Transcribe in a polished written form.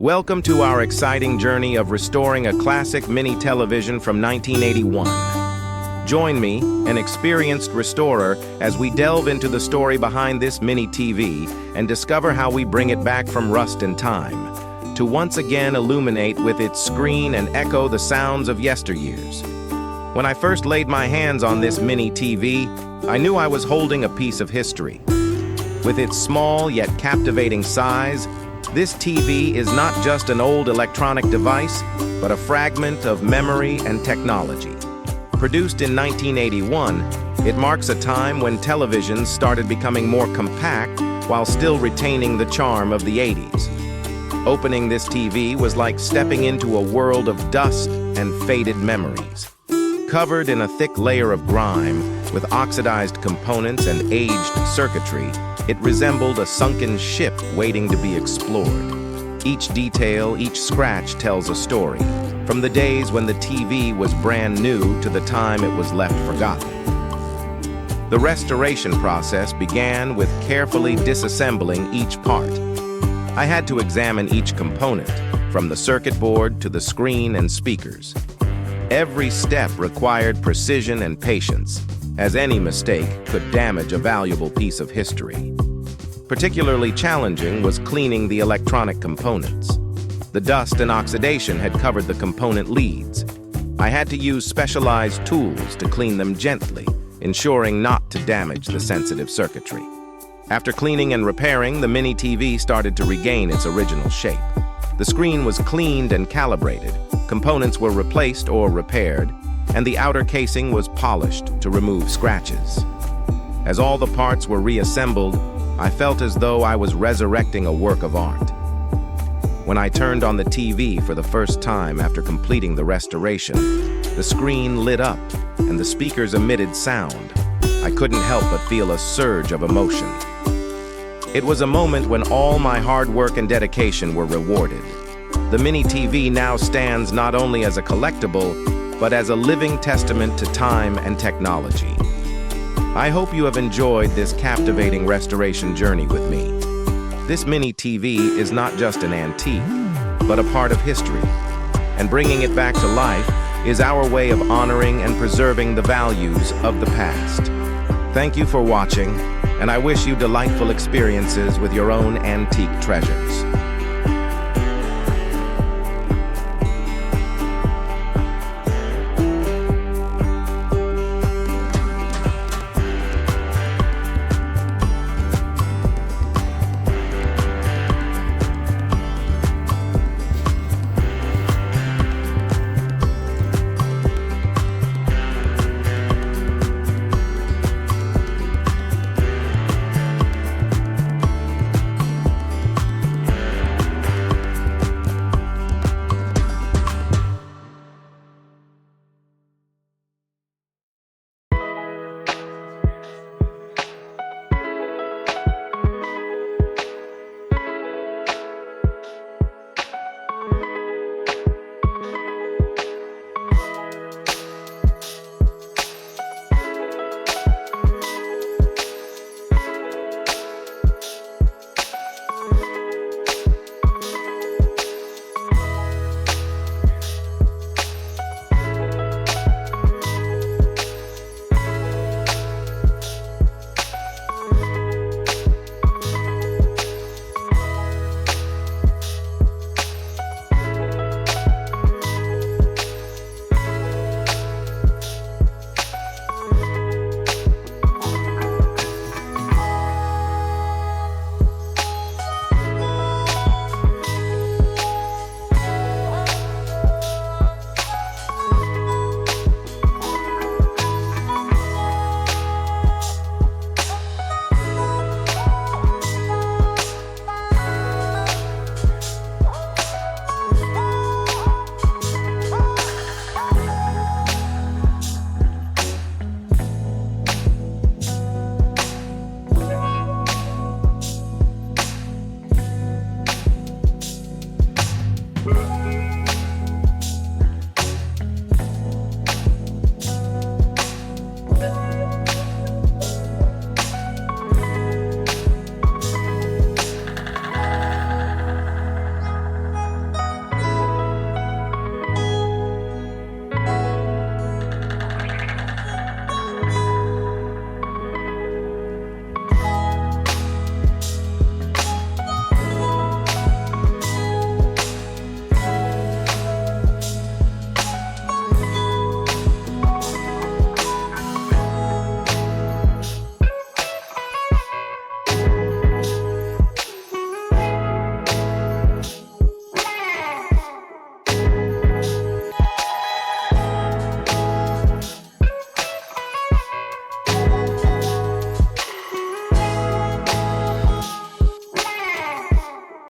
Welcome to our exciting journey of restoring a classic mini television from 1981. Join me, an experienced restorer, as we delve into the story behind this mini TV and discover how we bring it back from rust and time, to once again illuminate with its screen and echo the sounds of yesteryears. When I first laid my hands on this mini TV, I knew I was holding a piece of history. With its small yet captivating size, this TV is not just an old electronic device, but a fragment of memory and technology. Produced in 1981, it marks a time when televisions started becoming more compact while still retaining the charm of the 80s. Opening this TV was like stepping into a world of dust and faded memories. Covered in a thick layer of grime, with oxidized components and aged circuitry, it resembled a sunken ship waiting to be explored. Each detail, each scratch tells a story, from the days when the TV was brand new to the time it was left forgotten. The restoration process began with carefully disassembling each part. I had to examine each component, from the circuit board to the screen and speakers. Every step required precision and patience, as any mistake could damage a valuable piece of history. Particularly challenging was cleaning the electronic components. The dust and oxidation had covered the component leads. I had to use specialized tools to clean them gently, ensuring not to damage the sensitive circuitry. After cleaning and repairing, the mini TV started to regain its original shape. The screen was cleaned and calibrated, components were replaced or repaired, and the outer casing was polished to remove scratches. As all the parts were reassembled, I felt as though I was resurrecting a work of art. When I turned on the TV for the first time after completing the restoration, the screen lit up and the speakers emitted sound. I couldn't help but feel a surge of emotion. It was a moment when all my hard work and dedication were rewarded. The mini TV now stands not only as a collectible, but as a living testament to time and technology. I hope you have enjoyed this captivating restoration journey with me. This mini TV is not just an antique, but a part of history, and bringing it back to life is our way of honoring and preserving the values of the past. Thank you for watching, and I wish you delightful experiences with your own antique treasures. Bye.